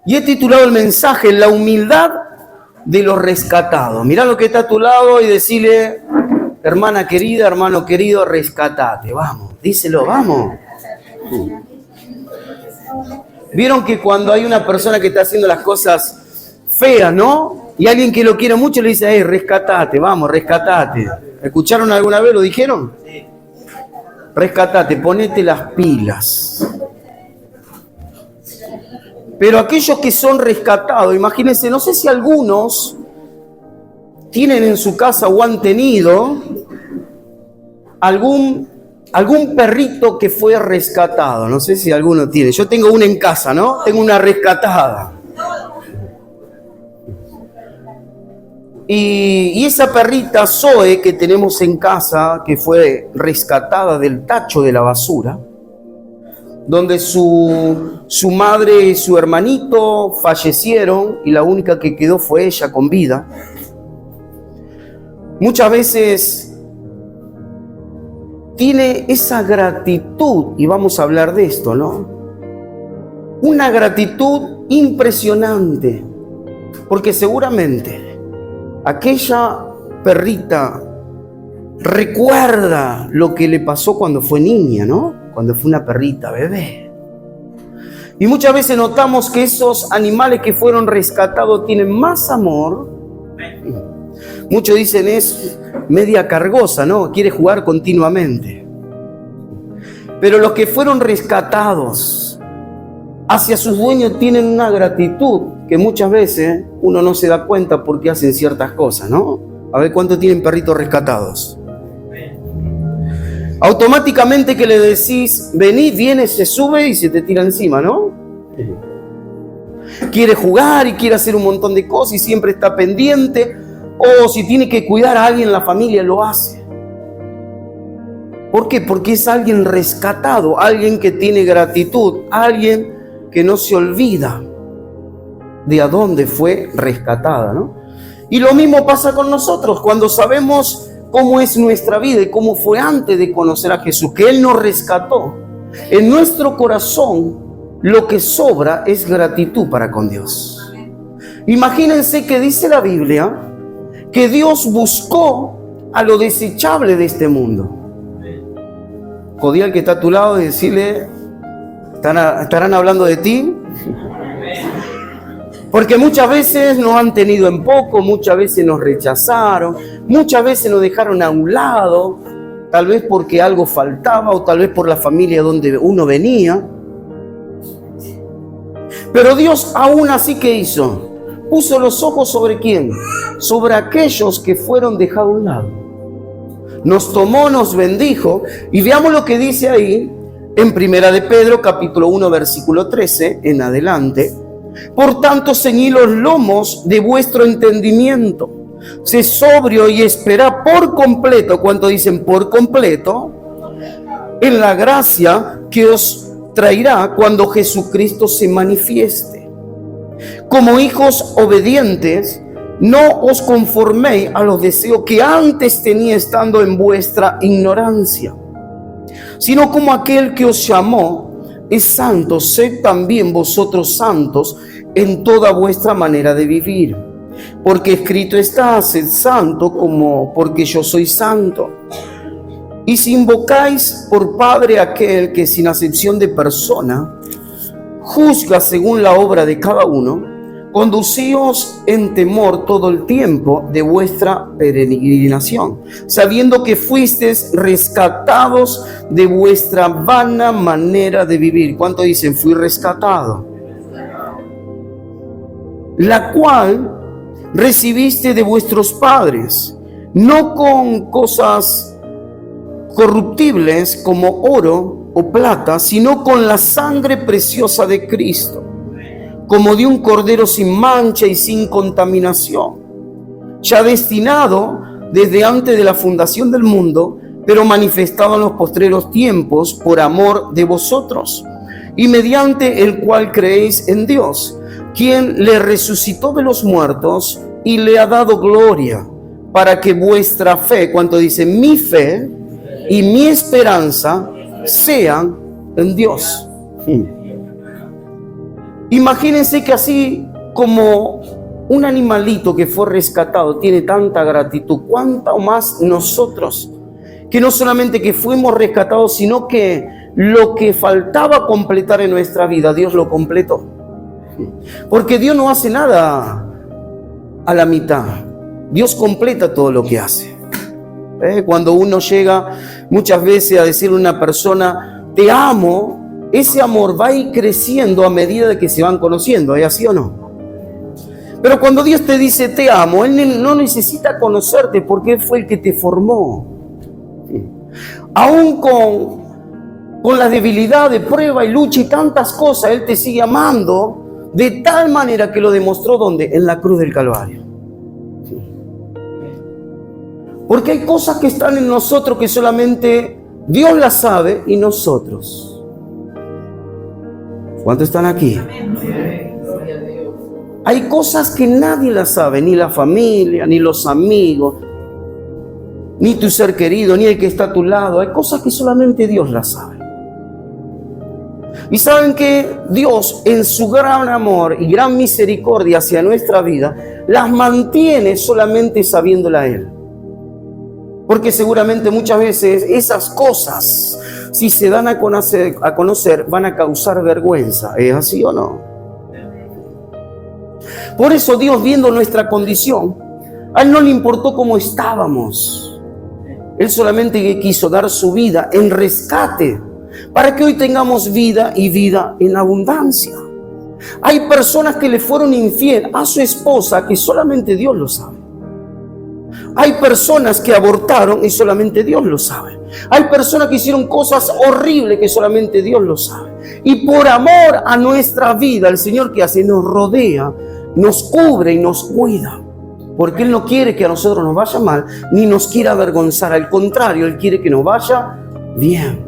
Y he titulado el mensaje La humildad de los rescatados. Mirá lo que está a tu lado y decile: hermana querida, hermano querido, rescatate. Vamos, díselo, vamos. Vieron que cuando hay una persona que está haciendo las cosas feas, ¿no? Y alguien que lo quiere mucho le dice: rescatate, vamos, rescatate. ¿Escucharon alguna vez? ¿Lo dijeron? Rescatate, ponete las pilas. Pero aquellos que son rescatados, imagínense, no sé si algunos tienen en su casa o han tenido algún perrito que fue rescatado. No sé si alguno tiene. Yo tengo una en casa, ¿no? Tengo una rescatada. Y esa perrita Zoe que tenemos en casa, que fue rescatada del tacho de la basura, donde su madre y su hermanito fallecieron y la única que quedó fue ella con vida. Muchas veces tiene esa gratitud, y vamos a hablar de esto, ¿no? Una gratitud impresionante, porque seguramente aquella perrita recuerda lo que le pasó cuando fue niña, ¿no? Cuando fue una perrita bebé. Y muchas veces notamos que esos animales que fueron rescatados tienen más amor. Muchos dicen es media cargosa, ¿no? Quiere jugar continuamente. Pero los que fueron rescatados hacia sus dueños tienen una gratitud que muchas veces uno no se da cuenta porque hacen ciertas cosas, ¿no? A ver cuántos tienen perritos rescatados. Automáticamente que le decís, vení, viene, se sube y se te tira encima, ¿no? Quiere jugar y quiere hacer un montón de cosas y siempre está pendiente. O si tiene que cuidar a alguien en la familia, lo hace. ¿Por qué? Porque es alguien rescatado, alguien que tiene gratitud, alguien que no se olvida de a dónde fue rescatada, ¿no? Y lo mismo pasa con nosotros cuando sabemos cómo es nuestra vida y cómo fue antes de conocer a Jesús, que Él nos rescató. En nuestro corazón lo que sobra es gratitud para con Dios. Imagínense que dice la Biblia que Dios buscó a lo desechable de este mundo. Podía el que está a tu lado y decirle: ¿estarán hablando de ti? Porque muchas veces nos han tenido en poco, muchas veces nos rechazaron, muchas veces nos dejaron a un lado, tal vez porque algo faltaba o tal vez por la familia donde uno venía. Pero Dios aún así, ¿qué hizo? Puso los ojos ¿sobre quién? Sobre aquellos que fueron dejados a un lado. Nos tomó, nos bendijo, y veamos lo que dice ahí en Primera de Pedro, capítulo 1, versículo 13, en adelante. Por tanto, ceñid los lomos de vuestro entendimiento, sé sobrio y espera por completo. ¿Cuánto dicen por completo? En la gracia que os traerá cuando Jesucristo se manifieste. Como hijos obedientes, no os conforméis a los deseos que antes tenía estando en vuestra ignorancia, sino como aquel que os llamó es santo, sed también vosotros santos en toda vuestra manera de vivir. Porque escrito está: sed santo como porque yo soy santo. Y si invocáis por Padre aquel que sin acepción de persona juzga según la obra de cada uno, conducíos en temor todo el tiempo de vuestra peregrinación, sabiendo que fuisteis rescatados de vuestra vana manera de vivir. ¿Cuánto dicen? Fui rescatado. La cual recibiste de vuestros padres, no con cosas corruptibles como oro o plata, sino con la sangre preciosa de Cristo, como de un cordero sin mancha y sin contaminación, ya destinado desde antes de la fundación del mundo, pero manifestado en los postreros tiempos por amor de vosotros, y mediante el cual creéis en Dios, quien le resucitó de los muertos y le ha dado gloria, para que vuestra fe, ¿cuánto dice? Mi fe y mi esperanza sean en Dios. Imagínense que así como un animalito que fue rescatado tiene tanta gratitud, ¿cuánto más nosotros? Que no solamente que fuimos rescatados, sino que lo que faltaba completar en nuestra vida, Dios lo completó. Porque Dios no hace nada a la mitad. Dios completa todo lo que hace. Cuando uno llega muchas veces a decirle a una persona, te amo, ese amor va a ir creciendo a medida de que se van conociendo. ¿Es así o no? Pero cuando Dios te dice te amo, Él no necesita conocerte porque Él fue el que te formó. Aún con la debilidad de prueba y lucha y tantas cosas, Él te sigue amando de tal manera que lo demostró ¿dónde? En la cruz del Calvario. Porque hay cosas que están en nosotros que solamente Dios las sabe y nosotros. ¿Cuántos están aquí? Hay cosas que nadie las sabe, ni la familia, ni los amigos, ni tu ser querido, ni el que está a tu lado. Hay cosas que solamente Dios las sabe. Y saben que Dios, en su gran amor y gran misericordia hacia nuestra vida, las mantiene solamente sabiéndola a Él. Porque seguramente muchas veces esas cosas, si se dan a conocer, van a causar vergüenza. ¿Es así o no? Por eso Dios, viendo nuestra condición, a Él no le importó cómo estábamos. Él solamente quiso dar su vida en rescate para que hoy tengamos vida y vida en abundancia. Hay personas que le fueron infiel a su esposa que solamente Dios lo sabe. Hay personas que abortaron y solamente Dios lo sabe. Hay personas que hicieron cosas horribles que solamente Dios lo sabe. Y por amor a nuestra vida, el Señor, ¿qué hace? Nos rodea, nos cubre y nos cuida. Porque Él no quiere que a nosotros nos vaya mal, ni nos quiere avergonzar. Al contrario, Él quiere que nos vaya bien.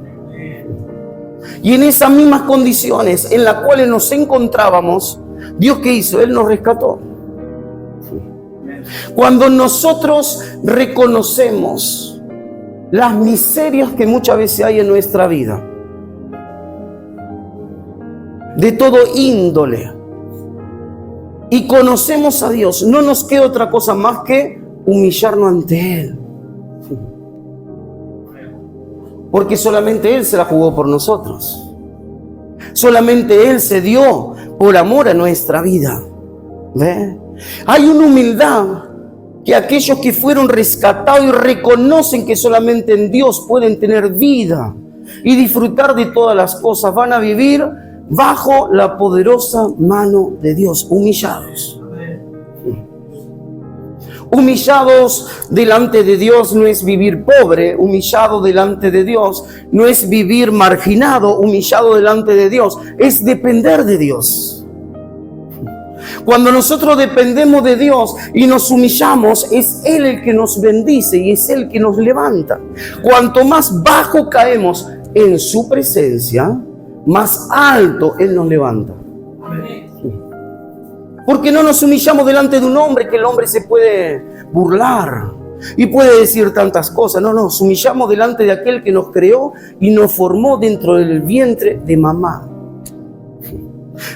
Y en esas mismas condiciones en las cuales nos encontrábamos, ¿Dios qué hizo? Él nos rescató. Cuando nosotros reconocemos las miserias que muchas veces hay en nuestra vida, de todo índole, y conocemos a Dios, no nos queda otra cosa más que humillarnos ante Él. Porque solamente Él se la jugó por nosotros. Solamente Él se dio por amor a nuestra vida. ¿Ve? Hay una humildad que aquellos que fueron rescatados y reconocen que solamente en Dios pueden tener vida y disfrutar de todas las cosas, van a vivir bajo la poderosa mano de Dios, humillados. Humillados delante de Dios no es vivir pobre, humillado delante de Dios no es vivir marginado, humillado delante de Dios es depender de Dios. Cuando nosotros dependemos de Dios y nos humillamos, es Él el que nos bendice y es Él que nos levanta. Cuanto más bajo caemos en su presencia, más alto Él nos levanta. Porque no nos humillamos delante de un hombre que el hombre se puede burlar y puede decir tantas cosas. No, nos humillamos delante de aquel que nos creó y nos formó dentro del vientre de mamá.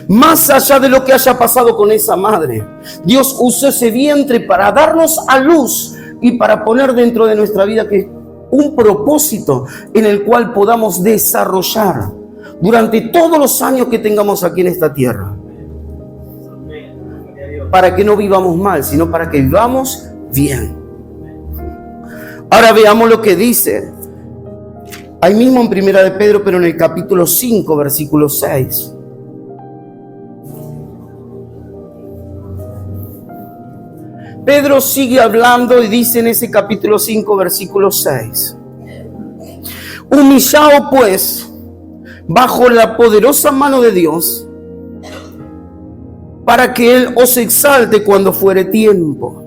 Más allá de lo que haya pasado con esa madre, Dios usó ese vientre para darnos a luz y para poner dentro de nuestra vida que un propósito en el cual podamos desarrollar durante todos los años que tengamos aquí en esta tierra. Para que no vivamos mal, sino para que vivamos bien. Ahora veamos lo que dice ahí mismo en Primera de Pedro, pero en el capítulo 5, versículo 6. Pedro sigue hablando y dice en ese capítulo 5, versículo 6. Humillado pues bajo la poderosa mano de Dios, para que Él os exalte cuando fuere tiempo,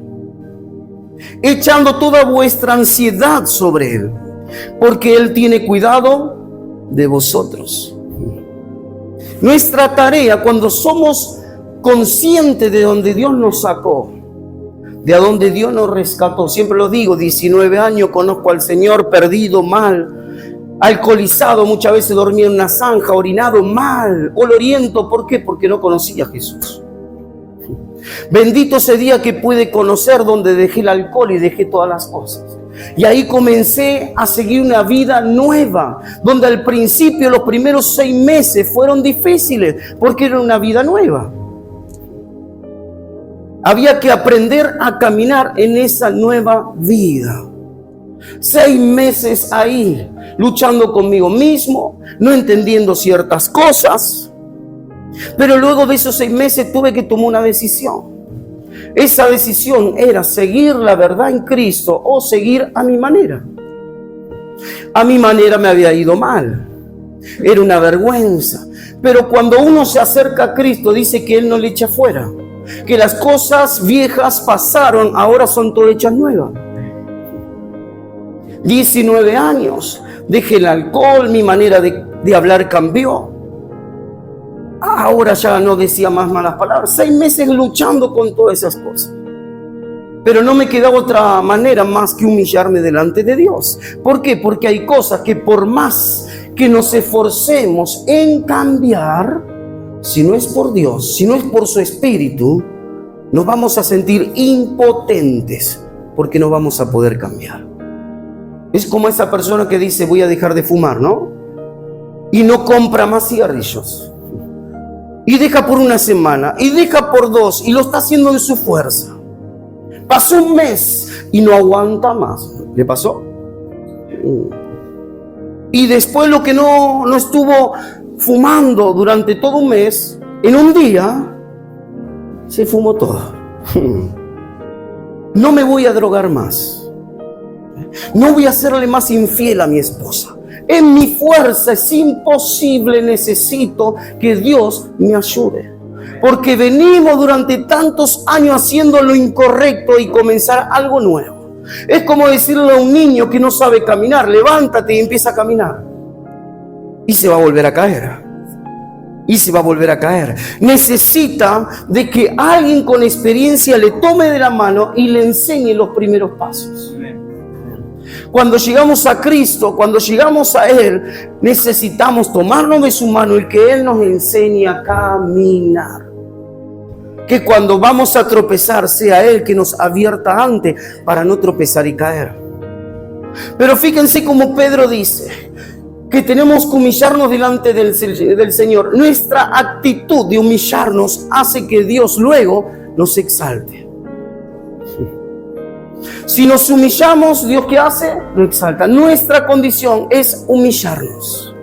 echando toda vuestra ansiedad sobre Él, porque Él tiene cuidado de vosotros. Nuestra tarea, cuando somos conscientes de donde Dios nos sacó, de a donde Dios nos rescató, siempre lo digo, 19 años conozco al Señor, perdido, mal, alcoholizado, muchas veces dormía en una zanja, orinado, mal, oloriento. ¿Por qué? Porque no conocía a Jesús. Bendito ese día que pude conocer, donde dejé el alcohol y dejé todas las cosas. Y ahí comencé a seguir una vida nueva, donde al principio, los primeros 6 meses fueron difíciles, porque era una vida nueva. Había que aprender a caminar en esa nueva vida. 6 meses ahí, luchando conmigo mismo, no entendiendo ciertas cosas. Pero luego de esos 6 meses tuve que tomar una decisión. Esa decisión era seguir la verdad en Cristo o seguir a mi manera. A mi manera me había ido mal. Era una vergüenza. Pero cuando uno se acerca a Cristo, dice que Él no le echa fuera. Que las cosas viejas pasaron, ahora son todas hechas nuevas. 19 años, dejé el alcohol, mi manera de hablar cambió. Ahora ya no decía más malas palabras. 6 meses luchando con todas esas cosas. Pero no me quedaba otra manera más que humillarme delante de Dios. ¿Por qué? Porque hay cosas que por más que nos esforcemos en cambiar, si no es por Dios, si no es por su Espíritu, nos vamos a sentir impotentes porque no vamos a poder cambiar. Es como esa persona que dice voy a dejar de fumar, ¿no? Y no compra más cigarrillos. Y deja por 1 semana, y deja por 2, y lo está haciendo en su fuerza. Pasó 1 mes y no aguanta más. ¿Le pasó? Y después lo que no estuvo fumando durante todo 1 mes, en un día se fumó todo. No me voy a drogar más. No voy a serle más infiel a mi esposa. En mi fuerza es imposible, necesito que Dios me ayude. Porque venimos durante tantos años haciendo lo incorrecto y comenzar algo nuevo. Es como decirle a un niño que no sabe caminar, levántate y empieza a caminar. Y se va a volver a caer. Y se va a volver a caer. Necesita de que alguien con experiencia le tome de la mano y le enseñe los primeros pasos. Cuando llegamos a Cristo, cuando llegamos a Él, necesitamos tomarnos de su mano y que Él nos enseñe a caminar. Que cuando vamos a tropezar, sea Él que nos advierta antes para no tropezar y caer. Pero fíjense como Pedro dice, que tenemos que humillarnos delante del Señor. Nuestra actitud de humillarnos hace que Dios luego nos exalte. Si nos humillamos, ¿Dios qué hace? Nos exalta. Nuestra condición es humillarnos.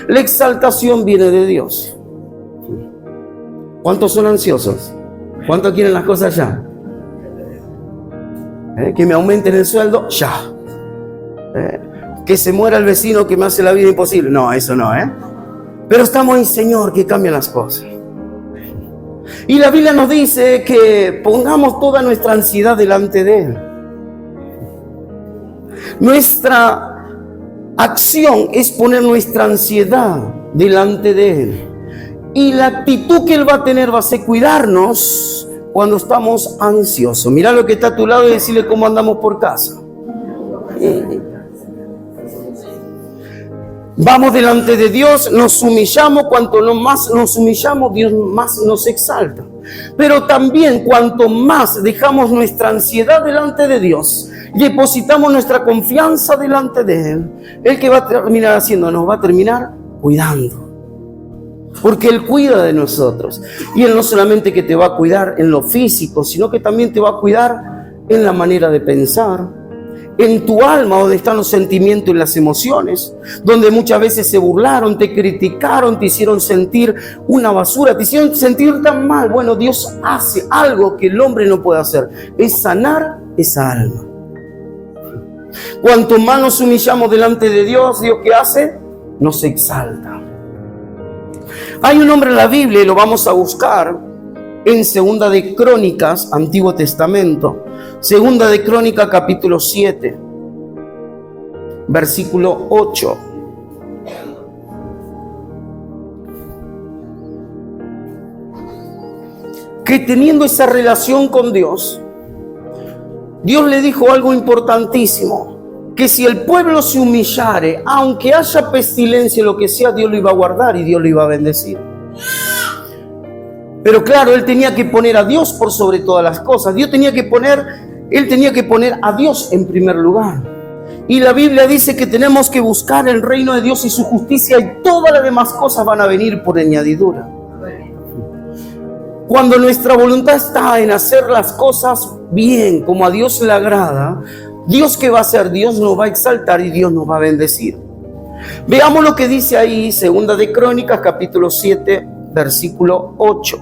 La exaltación viene de Dios. ¿Cuántos son ansiosos? ¿Cuántos quieren las cosas ya? Que me aumenten el sueldo, ya. Que se muera el vecino que me hace la vida imposible. No, eso no, Pero estamos en Señor que cambia las cosas. Y la Biblia nos dice que pongamos toda nuestra ansiedad delante de Él. Nuestra acción es poner nuestra ansiedad delante de Él. Y la actitud que Él va a tener va a ser cuidarnos cuando estamos ansiosos. Mira lo que está a tu lado y decirle cómo andamos por casa. Vamos delante de Dios, nos humillamos. Cuanto más nos humillamos, Dios más nos exalta. Pero también cuanto más dejamos nuestra ansiedad delante de Dios, depositamos nuestra confianza delante de Él, Él que va a terminar haciendo, nos va a terminar cuidando. Porque Él cuida de nosotros. Y Él no solamente que te va a cuidar en lo físico, sino que también te va a cuidar en la manera de pensar, en tu alma, donde están los sentimientos y las emociones, donde muchas veces se burlaron, te criticaron, te hicieron sentir una basura, te hicieron sentir tan mal. Bueno, Dios hace algo que el hombre no puede hacer, es sanar esa alma. Cuanto más nos humillamos delante de Dios, ¿Dios qué hace? Nos exalta. Hay un hombre en la Biblia, y lo vamos a buscar en Segunda de Crónicas, Antiguo Testamento. Segunda de Crónicas, capítulo 7, versículo 8. Que teniendo esa relación con Dios, Dios le dijo algo importantísimo. que si el pueblo se humillare, aunque haya pestilencia, lo que sea, Dios lo iba a guardar y Dios lo iba a bendecir. Pero claro, él tenía que poner a Dios por sobre todas las cosas. Él tenía que poner a Dios en primer lugar. Y la Biblia dice que tenemos que buscar el reino de Dios y su justicia, y todas las demás cosas van a venir por añadidura. Cuando nuestra voluntad está en hacer las cosas bien, como a Dios le agrada, ¿Dios qué va a hacer? Dios nos va a exaltar y Dios nos va a bendecir. Veamos lo que dice ahí, Segunda de Crónicas, capítulo 7, versículo 8.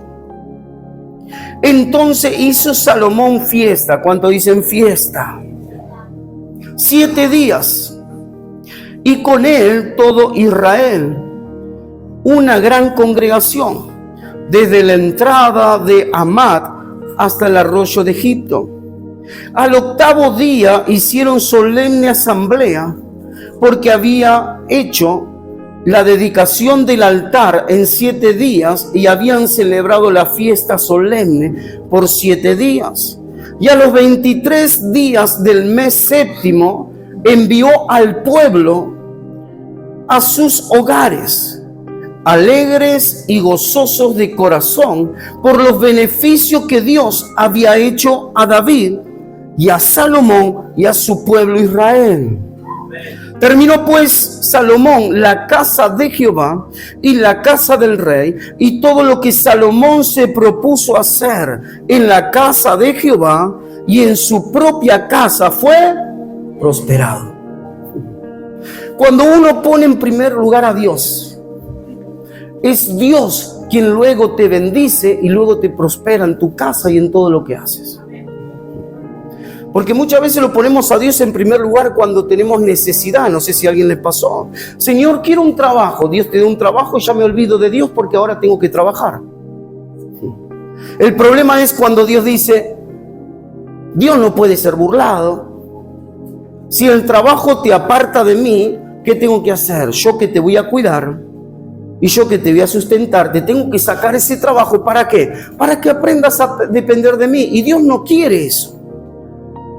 Entonces hizo Salomón fiesta. ¿Cuánto dicen fiesta? 7 días. Y con él todo Israel, una gran congregación, desde la entrada de Hamat hasta el arroyo de Egipto. Al 8º día hicieron solemne asamblea, porque había hecho la dedicación del altar en 7 días y habían celebrado la fiesta solemne por 7 días. Y a los 23 días del mes 7º envió al pueblo a sus hogares, alegres y gozosos de corazón por los beneficios que Dios había hecho a David y a Salomón y a su pueblo Israel. Terminó pues Salomón la casa de Jehová y la casa del rey, y todo lo que Salomón se propuso hacer en la casa de Jehová y en su propia casa fue prosperado. Cuando uno pone en primer lugar a Dios, es Dios quien luego te bendice y luego te prospera en tu casa y en todo lo que haces. Porque muchas veces lo ponemos a Dios en primer lugar cuando tenemos necesidad. No sé si a alguien le pasó. Señor, quiero un trabajo. Dios te da un trabajo y ya me olvido de Dios porque ahora tengo que trabajar. El problema es cuando Dios dice, Dios no puede ser burlado. Si el trabajo te aparta de mí, ¿qué tengo que hacer? Yo que te voy a cuidar y yo que te voy a sustentar, te tengo que sacar ese trabajo. ¿Para qué? Para que aprendas a depender de mí. Y Dios no quiere eso.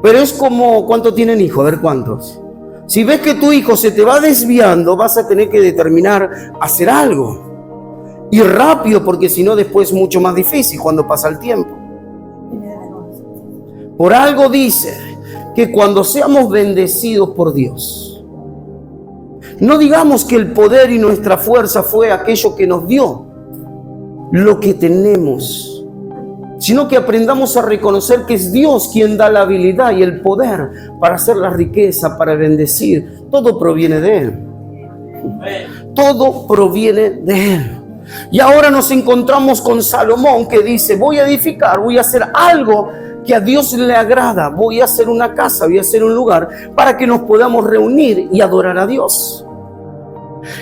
Pero es como, ¿cuántos tienen hijos? A ver, ¿cuántos? Si ves que tu hijo se te va desviando, vas a tener que determinar hacer algo. Y rápido, porque si no después es mucho más difícil cuando pasa el tiempo. Por algo dice que cuando seamos bendecidos por Dios, no digamos que el poder y nuestra fuerza fue aquello que nos dio lo que tenemos, sino que aprendamos a reconocer que es Dios quien da la habilidad y el poder para hacer la riqueza, para bendecir. Todo proviene de Él. Todo proviene de Él. Y ahora nos encontramos con Salomón, que dice, voy a edificar, voy a hacer algo que a Dios le agrada. Voy a hacer una casa, voy a hacer un lugar para que nos podamos reunir y adorar a Dios.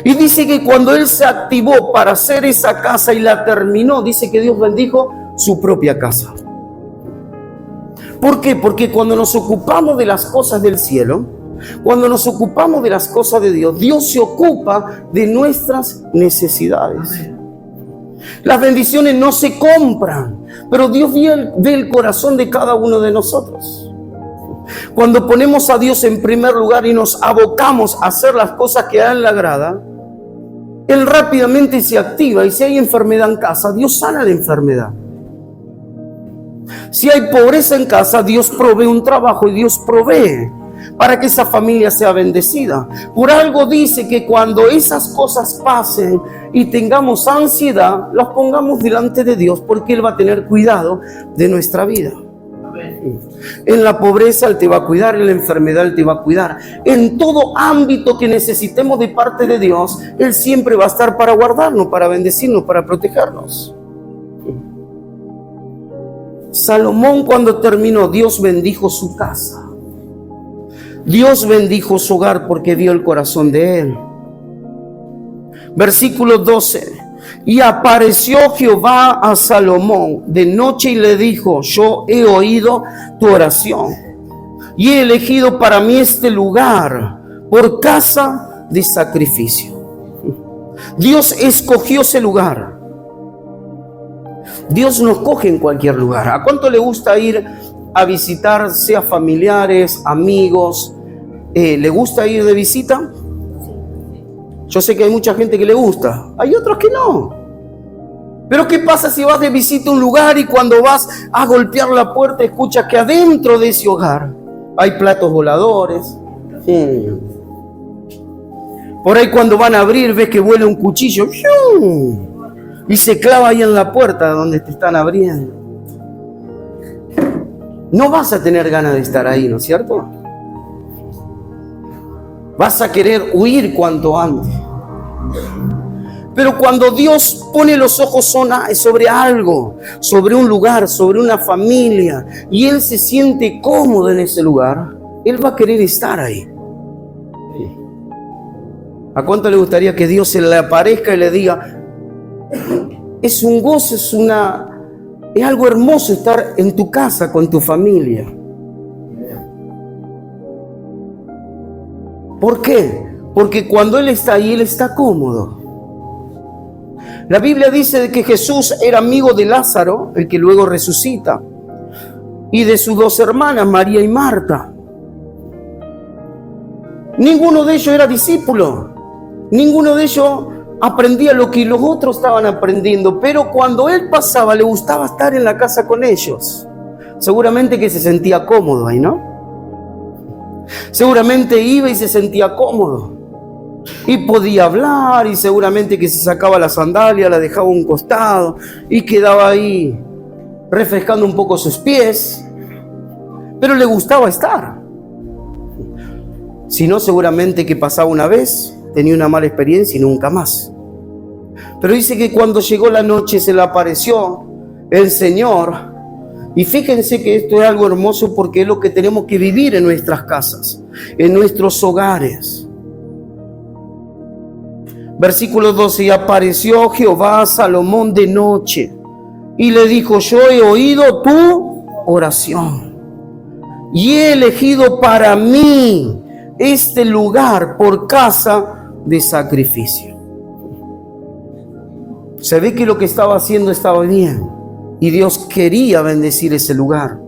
Y dice que cuando él se activó para hacer esa casa y la terminó, dice que Dios bendijo su propia casa. ¿Por qué? Porque cuando nos ocupamos de las cosas del cielo, cuando nos ocupamos de las cosas de Dios, Dios se ocupa de nuestras necesidades. Las bendiciones no se compran, pero Dios ve el corazón de cada uno de nosotros. Cuando ponemos a Dios en primer lugar y nos abocamos a hacer las cosas que a Él le agrada, Él rápidamente se activa. Y si hay enfermedad en casa, Dios sana la enfermedad. Si hay pobreza en casa, Dios provee un trabajo y Dios provee para que esa familia sea bendecida. Por algo dice que cuando esas cosas pasen y tengamos ansiedad, las pongamos delante de Dios, porque Él va a tener cuidado de nuestra vida. En la pobreza Él te va a cuidar, en la enfermedad Él te va a cuidar. En todo ámbito que necesitemos de parte de Dios, Él siempre va a estar para guardarnos, para bendecirnos, para protegernos. Salomón, cuando terminó, Dios bendijo su casa. Dios bendijo su hogar porque vio el corazón de él. Versículo 12. Y apareció Jehová a Salomón de noche y le dijo: yo he oído tu oración y he elegido para mí este lugar por casa de sacrificio. Dios escogió ese lugar. Dios nos coge en cualquier lugar. ¿A cuánto le gusta ir a visitar, sea familiares, amigos, ¿Le gusta ir de visita? Yo sé que hay mucha gente que le gusta, hay otros que no. Pero ¿qué pasa si vas de visita a un lugar y cuando vas a golpear la puerta escuchas que adentro de ese hogar hay platos voladores? Por ahí cuando van a abrir ves que vuela un cuchillo y se clava ahí en la puerta donde te están abriendo. No vas a tener ganas de estar ahí, ¿no es cierto? Vas a querer huir cuanto antes. Pero cuando Dios pone los ojos sobre algo, sobre un lugar, sobre una familia, y Él se siente cómodo en ese lugar, Él va a querer estar ahí. ¿A cuánto le gustaría que Dios se le aparezca y le diga, es un gozo, es algo hermoso estar en tu casa con tu familia? ¿Por qué? Porque cuando Él está ahí, Él está cómodo. La Biblia dice que Jesús era amigo de Lázaro, el que luego resucita, y de sus dos hermanas, María y Marta. Ninguno de ellos era discípulo, ninguno de ellos aprendía lo que los otros estaban aprendiendo, pero cuando Él pasaba, le gustaba estar en la casa con ellos. Seguramente que se sentía cómodo ahí, ¿no? Seguramente iba y se sentía cómodo. Y podía hablar, y seguramente que se sacaba la sandalia, la dejaba a un costado y quedaba ahí refrescando un poco sus pies, pero le gustaba estar. Si no, seguramente que pasaba una vez, tenía una mala experiencia y nunca más. Pero dice que cuando llegó la noche se le apareció el Señor, y fíjense que esto es algo hermoso porque es lo que tenemos que vivir en nuestras casas, en nuestros hogares. Versículo 12, y apareció Jehová a Salomón de noche y le dijo, yo he oído tu oración y he elegido para mí este lugar por casa de sacrificio. Se ve que lo que estaba haciendo estaba bien y Dios quería bendecir ese lugar.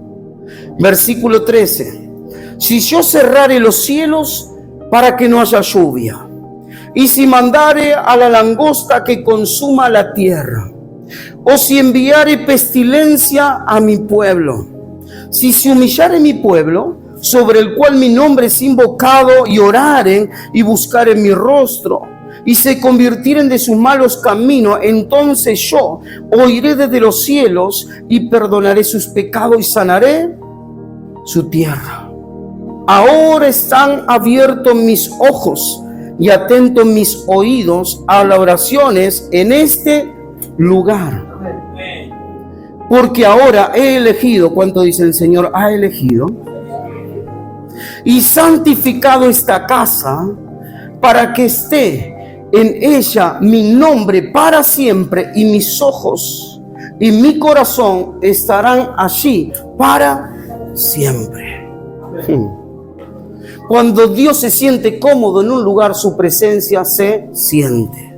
Versículo 13, si yo cerrare los cielos para que no haya lluvia, y si mandare a la langosta que consuma la tierra, o si enviare pestilencia a mi pueblo, si se humillare mi pueblo, sobre el cual mi nombre es invocado, y oraren y buscaren mi rostro, y se convirtieren de sus malos caminos, entonces yo oiré desde los cielos y perdonaré sus pecados y sanaré su tierra. Ahora están abiertos mis ojos y atentos mis oídos a las oraciones en este lugar. Porque ahora he elegido, ¿cuánto dice el Señor? Ha elegido y santificado esta casa para que esté en ella mi nombre para siempre, y mis ojos y mi corazón estarán allí para siempre. Cuando Dios se siente cómodo en un lugar, su presencia se siente.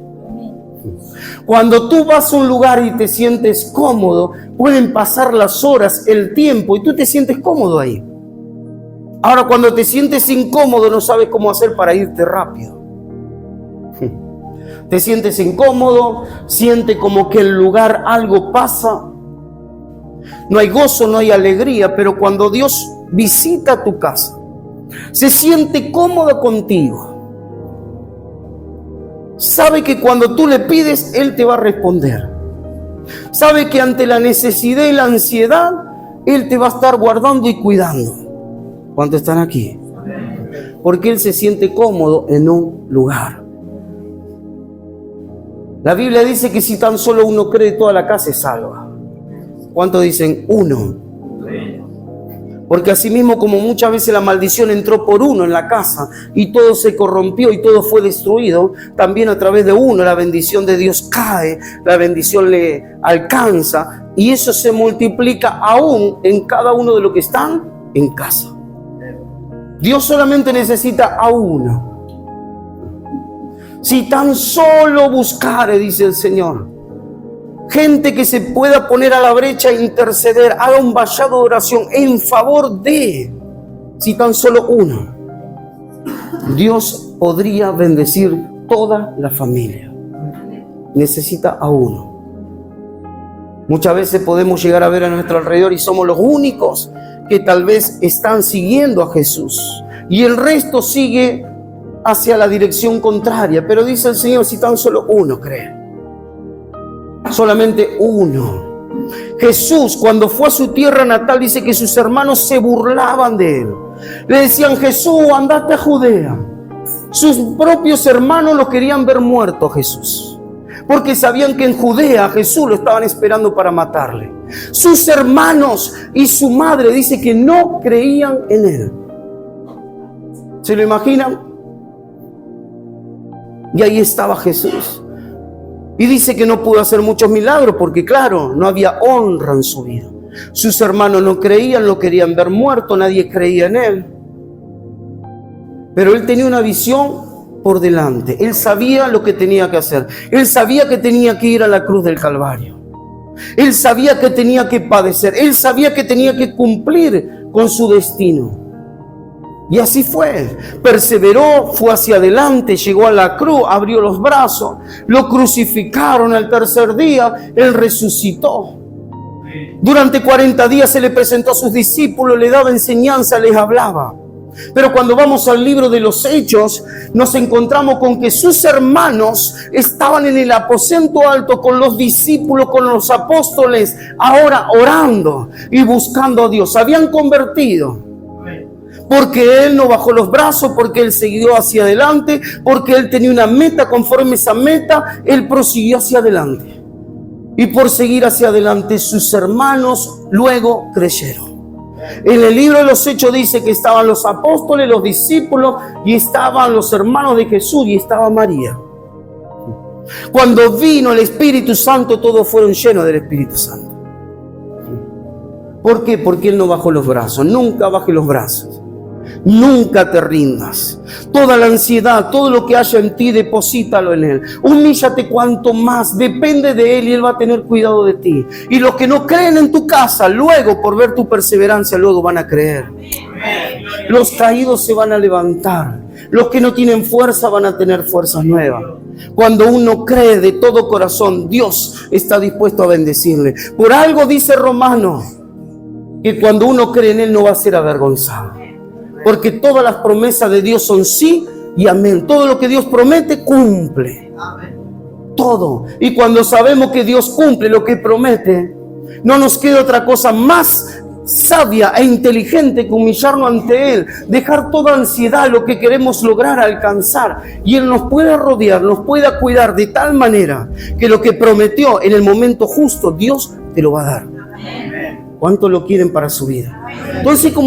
Cuando tú vas a un lugar y te sientes cómodo, pueden pasar las horas, el tiempo, y tú te sientes cómodo ahí. Ahora, cuando te sientes incómodo, no sabes cómo hacer para irte rápido. Te sientes incómodo, siente como que el lugar algo pasa. No hay gozo, no hay alegría, pero cuando Dios visita tu casa, se siente cómodo contigo. Sabe que cuando tú le pides, Él te va a responder. Sabe que ante la necesidad y la ansiedad, Él te va a estar guardando y cuidando. ¿Cuántos están aquí? Porque Él se siente cómodo en un lugar. La Biblia dice que si tan solo uno cree, toda la casa es salva. ¿Cuántos dicen? Uno. Porque así mismo como muchas veces la maldición entró por uno en la casa y todo se corrompió y todo fue destruido, también a través de uno la bendición de Dios cae, la bendición le alcanza, y eso se multiplica aún en cada uno de los que están en casa. Dios solamente necesita a uno. Si tan solo buscare, dice el Señor, gente que se pueda poner a la brecha e interceder, haga un vallado de oración en favor de, si tan solo uno. Dios podría bendecir toda la familia. Necesita a uno. Muchas veces podemos llegar a ver a nuestro alrededor y somos los únicos que tal vez están siguiendo a Jesús. Y el resto sigue hacia la dirección contraria. Pero dice el Señor, si tan solo uno cree. Solamente uno. Jesús, cuando fue a su tierra natal, dice que sus hermanos se burlaban de él. Le decían, Jesús, andate a Judea. Sus propios hermanos lo querían ver muerto a Jesús, porque sabían que en Judea a Jesús lo estaban esperando para matarle. Sus hermanos y su madre dice que no creían en él. ¿Se lo imaginan? Y ahí estaba Jesús. Y dice que no pudo hacer muchos milagros porque, claro, no había honra en su vida. Sus hermanos no creían, lo querían ver muerto, nadie creía en él. Pero él tenía una visión por delante. Él sabía lo que tenía que hacer. Él sabía que tenía que ir a la cruz del Calvario. Él sabía que tenía que padecer. Él sabía que tenía que cumplir con su destino. Y así fue. Perseveró, fue hacia adelante, llegó a la cruz, abrió los brazos, lo crucificaron al tercer día, él resucitó. Durante 40 días se le presentó a sus discípulos, le daba enseñanza, les hablaba. Pero cuando vamos al libro de los Hechos, nos encontramos con que sus hermanos estaban en el aposento alto con los discípulos, con los apóstoles, ahora orando y buscando a Dios. Se habían convertido. Porque él no bajó los brazos, porque él siguió hacia adelante, porque él tenía una meta, conforme esa meta, él prosiguió hacia adelante. Y por seguir hacia adelante, sus hermanos luego creyeron. En el libro de los Hechos dice que estaban los apóstoles, los discípulos, y estaban los hermanos de Jesús, y estaba María. Cuando vino el Espíritu Santo, todos fueron llenos del Espíritu Santo. ¿Por qué? Porque él no bajó los brazos. Nunca baje los brazos. Nunca te rindas. Toda la ansiedad, todo lo que haya en ti, deposítalo en él. Humíllate cuanto más, depende de él y él va a tener cuidado de ti. Y los que no creen en tu casa, luego por ver tu perseverancia, luego van a creer. Los caídos se van a levantar. Los que no tienen fuerza van a tener fuerzas nuevas. Cuando uno cree de todo corazón, Dios está dispuesto a bendecirle. Por algo dice Romano que cuando uno cree en él no va a ser avergonzado. Porque todas las promesas de Dios son sí y amén. Todo lo que Dios promete, cumple. Todo. Y cuando sabemos que Dios cumple lo que promete, no nos queda otra cosa más sabia e inteligente que humillarnos ante Él. Dejar toda ansiedad, lo que queremos lograr, alcanzar. Y Él nos puede rodear, nos puede cuidar de tal manera que lo que prometió en el momento justo, Dios te lo va a dar. ¿Cuánto lo quieren para su vida? Entonces, como